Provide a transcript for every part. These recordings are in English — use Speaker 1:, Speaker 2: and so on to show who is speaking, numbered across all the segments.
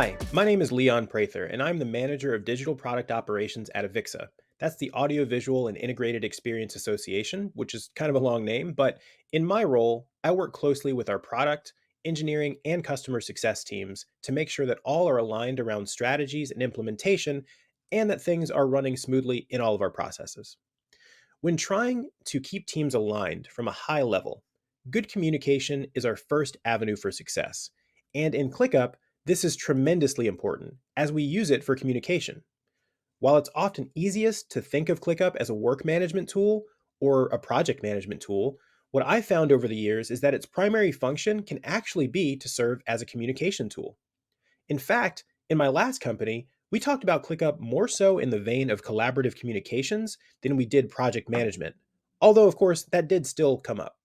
Speaker 1: Hi, my name is Leon Prather, and I'm the Manager of Digital Product Operations at Avixa. That's the Audiovisual and Integrated Experience Association, which is kind of a long name, but in my role, I work closely with our product, engineering, and customer success teams to make sure that all are aligned around strategies and implementation, and that things are running smoothly in all of our processes. When trying to keep teams aligned from a high level, good communication is our first avenue for success. And in ClickUp, this is tremendously important as we use it for communication. While it's often easiest to think of ClickUp as a work management tool or a project management tool, what I found over the years is that its primary function can actually be to serve as a communication tool. In fact, in my last company, we talked about ClickUp more so in the vein of collaborative communications than we did project management, although, of course, that did still come up.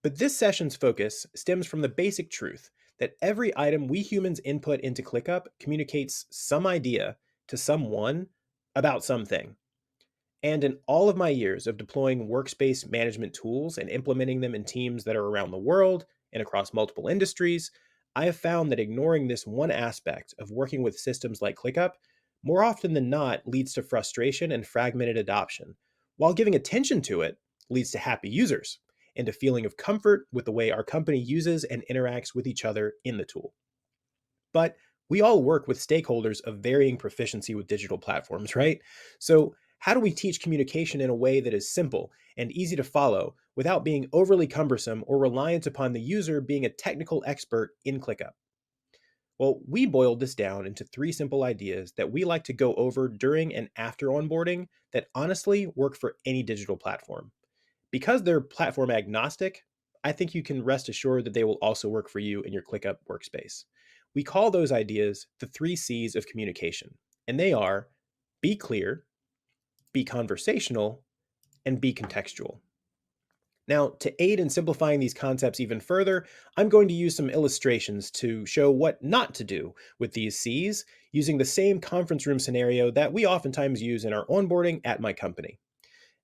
Speaker 1: But this session's focus stems from the basic truth that every item we humans input into ClickUp communicates some idea to someone about something. And in all of my years of deploying workspace management tools and implementing them in teams that are around the world and across multiple industries, I have found that ignoring this one aspect of working with systems like ClickUp more often than not leads to frustration and fragmented adoption, while giving attention to it leads to happy users and a feeling of comfort with the way our company uses and interacts with each other in the tool. But we all work with stakeholders of varying proficiency with digital platforms, right? So, how do we teach communication in a way that is simple and easy to follow without being overly cumbersome or reliant upon the user being a technical expert in ClickUp? Well, we boiled this down into three simple ideas that we like to go over during and after onboarding that honestly work for any digital platform. Because they're platform agnostic, I think you can rest assured that they will also work for you in your ClickUp workspace. We call those ideas the three C's of communication, and they are be clear, be conversational, and be contextual. Now, to aid in simplifying these concepts even further, I'm going to use some illustrations to show what not to do with these C's using the same conference room scenario that we oftentimes use in our onboarding at my company.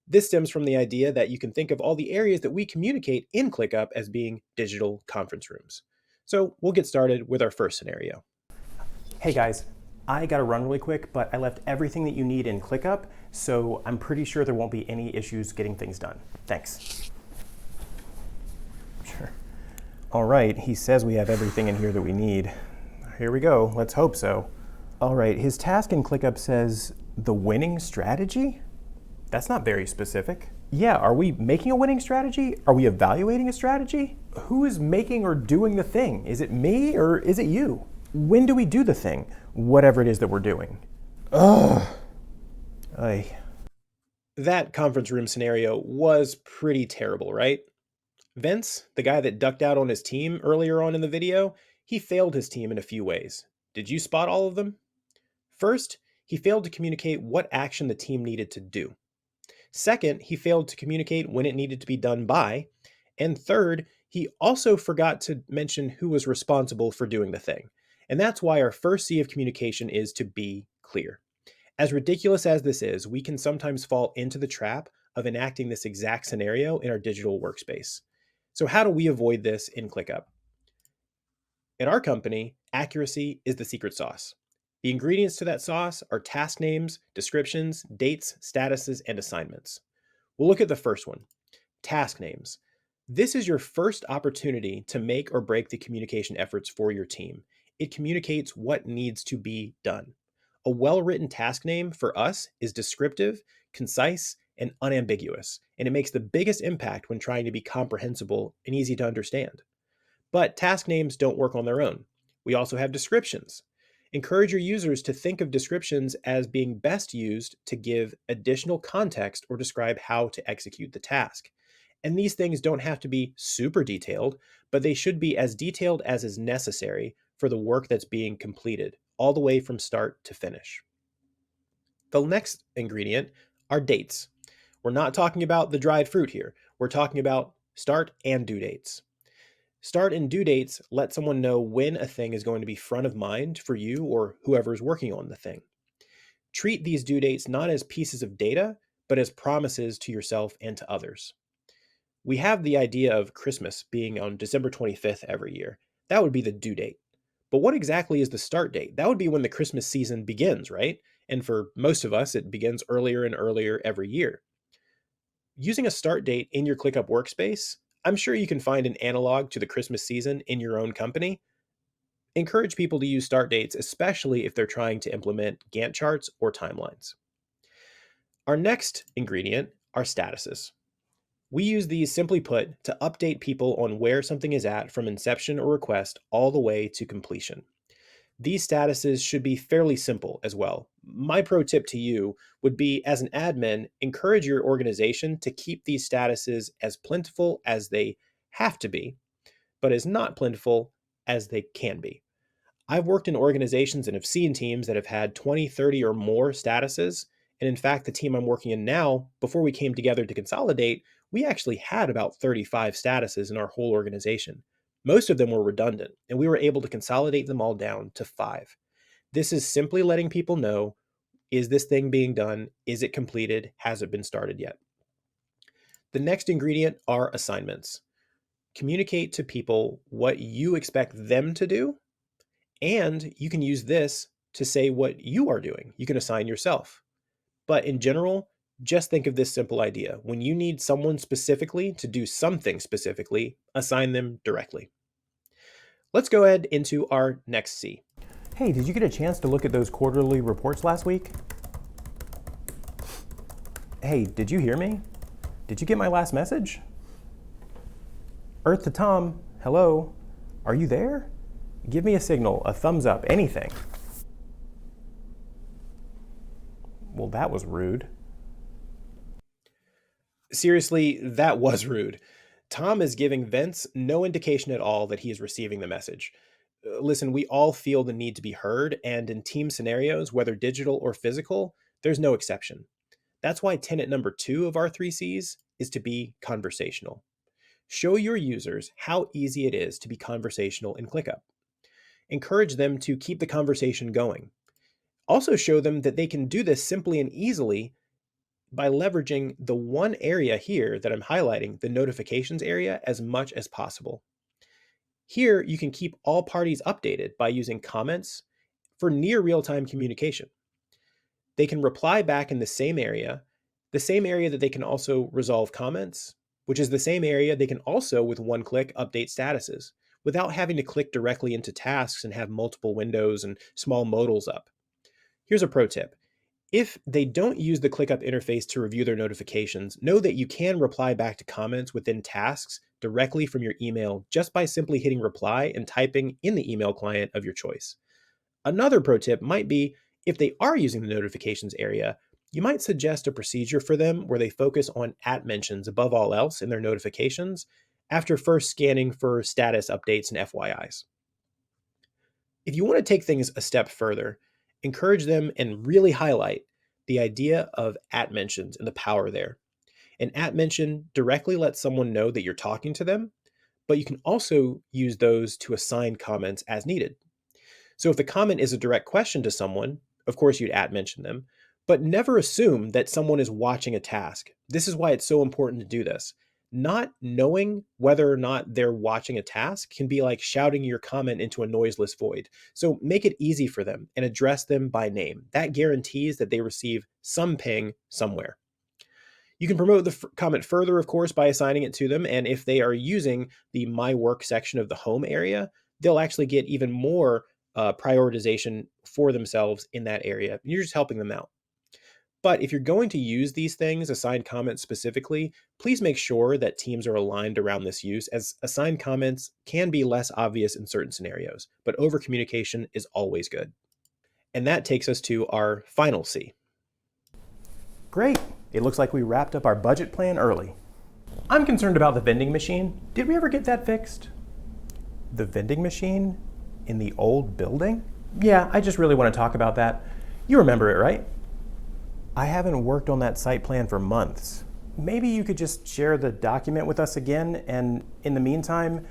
Speaker 1: This stems from the idea that you can think of all the areas that we communicate in ClickUp as being digital conference rooms. So we'll get started with our first scenario. Hey guys, I gotta run really quick, but I left everything that you need in ClickUp, so I'm pretty sure there won't be any issues getting things done. Thanks. Sure. All right, he says we have everything in here that we need. Here we go, let's hope so. All right, his task in ClickUp says the winning strategy? That's not very specific. Yeah, are we making a winning strategy? Are we evaluating a strategy? Who is making or doing the thing? Is it me or is it you? When do we do the thing? Whatever it is that we're doing. Ugh. Ay. That conference room scenario was pretty terrible, right? Vince, the guy that ducked out on his team earlier on in the video, he failed his team in a few ways. Did you spot all of them? First, he failed to communicate what action the team needed to do. Second, he failed to communicate when it needed to be done by. And third, he also forgot to mention who was responsible for doing the thing. And that's why our first C of communication is to be clear. As ridiculous as this is, we can sometimes fall into the trap of enacting this exact scenario in our digital workspace. So how do we avoid this in ClickUp? In our company, accuracy is the secret sauce. The ingredients to that sauce are task names, descriptions, dates, statuses, and assignments. We'll look at the first one, task names. This is your first opportunity to make or break the communication efforts for your team. It communicates what needs to be done. A well-written task name for us is descriptive, concise, and unambiguous, and it makes the biggest impact when trying to be comprehensible and easy to understand. But task names don't work on their own. We also have descriptions. Encourage your users to think of descriptions as being best used to give additional context or describe how to execute the task. And these things don't have to be super detailed, but they should be as detailed as is necessary for the work that's being completed, all the way from start to finish. The next ingredient are dates. We're not talking about the dried fruit here. We're talking about start and due dates. Start and due dates let someone know when a thing is going to be front of mind for you or whoever is working on the thing. Treat these due dates not as pieces of data, but as promises to yourself and to others. We have the idea of Christmas being on December 25th every year. That would be the due date. But what exactly is the start date? That would be when the Christmas season begins, right? And for most of us, it begins earlier and earlier every year. Using a start date in your ClickUp workspace, I'm sure you can find an analog to the Christmas season in your own company. Encourage people to use start dates, especially if they're trying to implement Gantt charts or timelines. Our next ingredient are statuses. We use these, simply put, to update people on where something is at from inception or request all the way to completion. These statuses should be fairly simple as well. My pro tip to you would be, as an admin, encourage your organization to keep these statuses as plentiful as they have to be, but as not plentiful as they can be. I've worked in organizations and have seen teams that have had 20, 30 or more statuses. And in fact, the team I'm working in now, before we came together to consolidate, we actually had about 35 statuses in our whole organization. Most of them were redundant, and we were able to consolidate them all down to 5. This is simply letting people know, is this thing being done? Is it completed? Has it been started yet? The next ingredient are assignments. Communicate to people what you expect them to do, and you can use this to say what you are doing. You can assign yourself. But in general, just think of this simple idea. When you need someone specifically to do something specifically, assign them directly. Let's go ahead into our next C.
Speaker 2: Hey, did you get a chance to look at those quarterly reports last week? Hey, did you hear me? Did you get my last message? Earth to Tom, hello, are you there? Give me a signal, a thumbs up, anything. Well, that was rude.
Speaker 1: Seriously, that was rude. Tom is giving Vince no indication at all that he is receiving the message. Listen, we all feel the need to be heard, and in team scenarios, whether digital or physical, there's no exception. That's why tenet number 2 of our 3 C's is to be conversational. Show your users how easy it is to be conversational in ClickUp. Encourage them to keep the conversation going. Also show them that they can do this simply and easily by leveraging the one area here that I'm highlighting, the notifications area, as much as possible. Here, you can keep all parties updated by using comments for near real-time communication. They can reply back in the same area that they can also resolve comments, which is the same area they can also, with one click, update statuses without having to click directly into tasks and have multiple windows and small modals up. Here's a pro tip. If they don't use the ClickUp interface to review their notifications, know that you can reply back to comments within tasks directly from your email just by simply hitting reply and typing in the email client of your choice. Another pro tip might be, if they are using the notifications area, you might suggest a procedure for them where they focus on @mentions above all else in their notifications after first scanning for status updates and FYIs. If you want to take things a step further, encourage them and really highlight the idea of @mentions and the power there. An @mention directly lets someone know that you're talking to them, but you can also use those to assign comments as needed. So if the comment is a direct question to someone, of course you'd @mention them, but never assume that someone is watching a task. This is why it's so important to do this. Not knowing whether or not they're watching a task can be like shouting your comment into a noiseless void. So make it easy for them and address them by name. That guarantees that they receive some ping somewhere. You can promote the comment further, of course, by assigning it to them. And if they are using the My Work section of the home area, they'll actually get even more prioritization for themselves in that area. You're just helping them out. But if you're going to use these things, assigned comments specifically, please make sure that teams are aligned around this use, as assigned comments can be less obvious in certain scenarios, but over communication is always good. And that takes us to our final C.
Speaker 2: Great. It looks like we wrapped up our budget plan early. I'm concerned about the vending machine. Did we ever get that fixed? The vending machine in the old building? Yeah, I just really want to talk about that. You remember it, right? I haven't worked on that site plan for months. Maybe you could just share the document with us again, and in the meantime,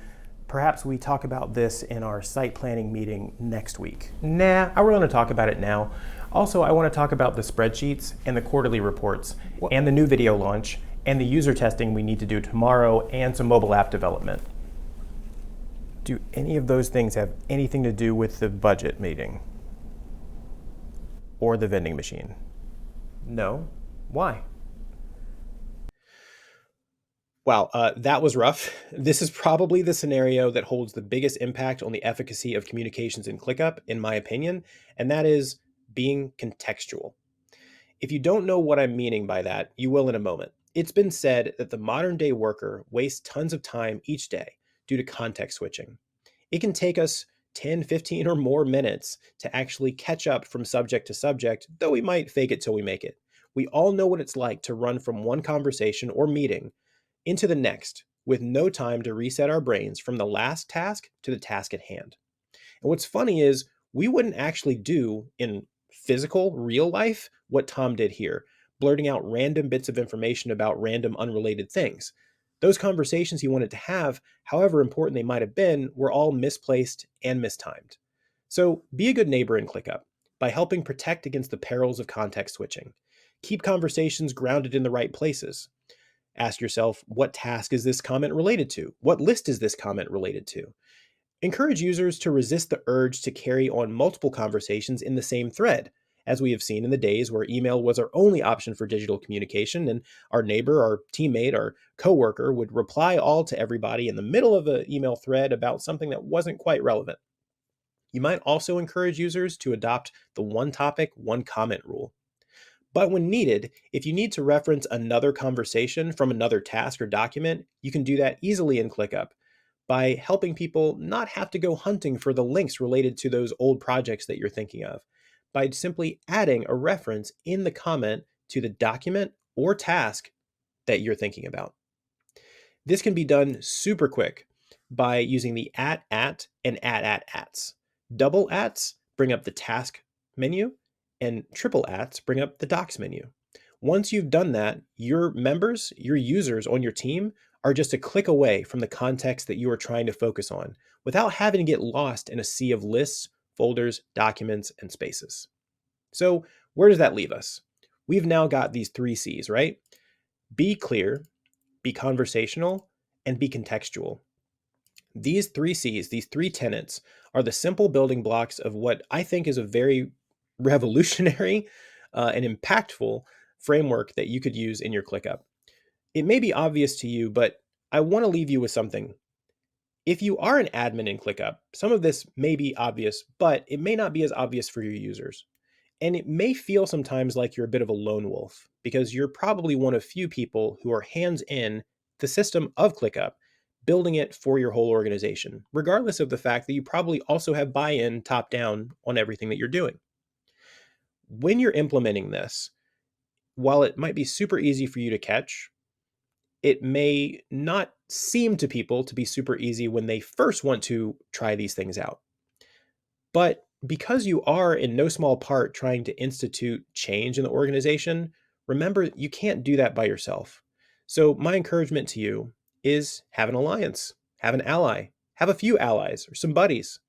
Speaker 2: perhaps we talk about this in our site planning meeting next week. Nah, I want to talk about it now. Also, I want to talk about the spreadsheets and the quarterly reports and the new video launch and the user testing we need to do tomorrow and some mobile app development. Do any of those things have anything to do with the budget meeting? Or the vending machine? No. Why?
Speaker 1: Wow, that was rough. This is probably the scenario that holds the biggest impact on the efficacy of communications in ClickUp, in my opinion, and that is being contextual. If you don't know what I'm meaning by that, you will in a moment. It's been said that the modern day worker wastes tons of time each day due to context switching. It can take us 10, 15, or more minutes to actually catch up from subject to subject, though we might fake it till we make it. We all know what it's like to run from one conversation or meeting into the next with no time to reset our brains from the last task to the task at hand. And what's funny is we wouldn't actually do in physical, real life what Tom did here, blurting out random bits of information about random unrelated things. Those conversations he wanted to have, however important they might have been, were all misplaced and mistimed. So be a good neighbor in ClickUp by helping protect against the perils of context switching. Keep conversations grounded in the right places. Ask yourself, what task is this comment related to? What list is this comment related to? Encourage users to resist the urge to carry on multiple conversations in the same thread, as we have seen in the days where email was our only option for digital communication, and our neighbor, our teammate, our coworker would reply all to everybody in the middle of an email thread about something that wasn't quite relevant. You might also encourage users to adopt the one topic, one comment rule. But when needed, if you need to reference another conversation from another task or document, you can do that easily in ClickUp by helping people not have to go hunting for the links related to those old projects that you're thinking of, by simply adding a reference in the comment to the document or task that you're thinking about. This can be done super quick by using the at, and ats. Double ats bring up the task menu, and triple ats bring up the docs menu. Once you've done that, your members, your users on your team, are just a click away from the context that you are trying to focus on without having to get lost in a sea of lists, folders, documents, and spaces. So, where does that leave us? We've now got these three C's, right? Be clear, be conversational, and be contextual. These three C's, these three tenets, are the simple building blocks of what I think is a very revolutionary and impactful framework that you could use in your ClickUp. It may be obvious to you, but I want to leave you with something. If you are an admin in ClickUp, some of this may be obvious, but it may not be as obvious for your users. And it may feel sometimes like you're a bit of a lone wolf because you're probably one of few people who are hands in the system of ClickUp, building it for your whole organization, regardless of the fact that you probably also have buy in top down on everything that you're doing. When you're implementing this, while it might be super easy for you to catch, it may not seem to people to be super easy when they first want to try these things out. But because you are in no small part trying to institute change in the organization, remember you can't do that by yourself. So, my encouragement to you is have an alliance, have an ally, have a few allies or some buddies.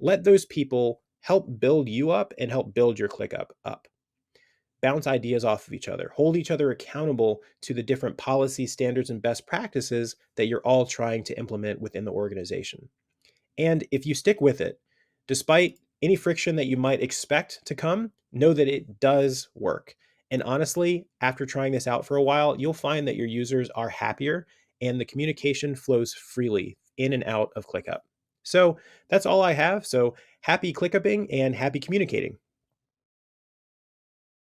Speaker 1: Let those people help build you up and help build your ClickUp up. Bounce ideas off of each other, hold each other accountable to the different policies, standards, and best practices that you're all trying to implement within the organization. And if you stick with it, despite any friction that you might expect to come, know that it does work. And honestly, after trying this out for a while, you'll find that your users are happier and the communication flows freely in and out of ClickUp. So that's all I have. So happy ClickUpping and happy communicating.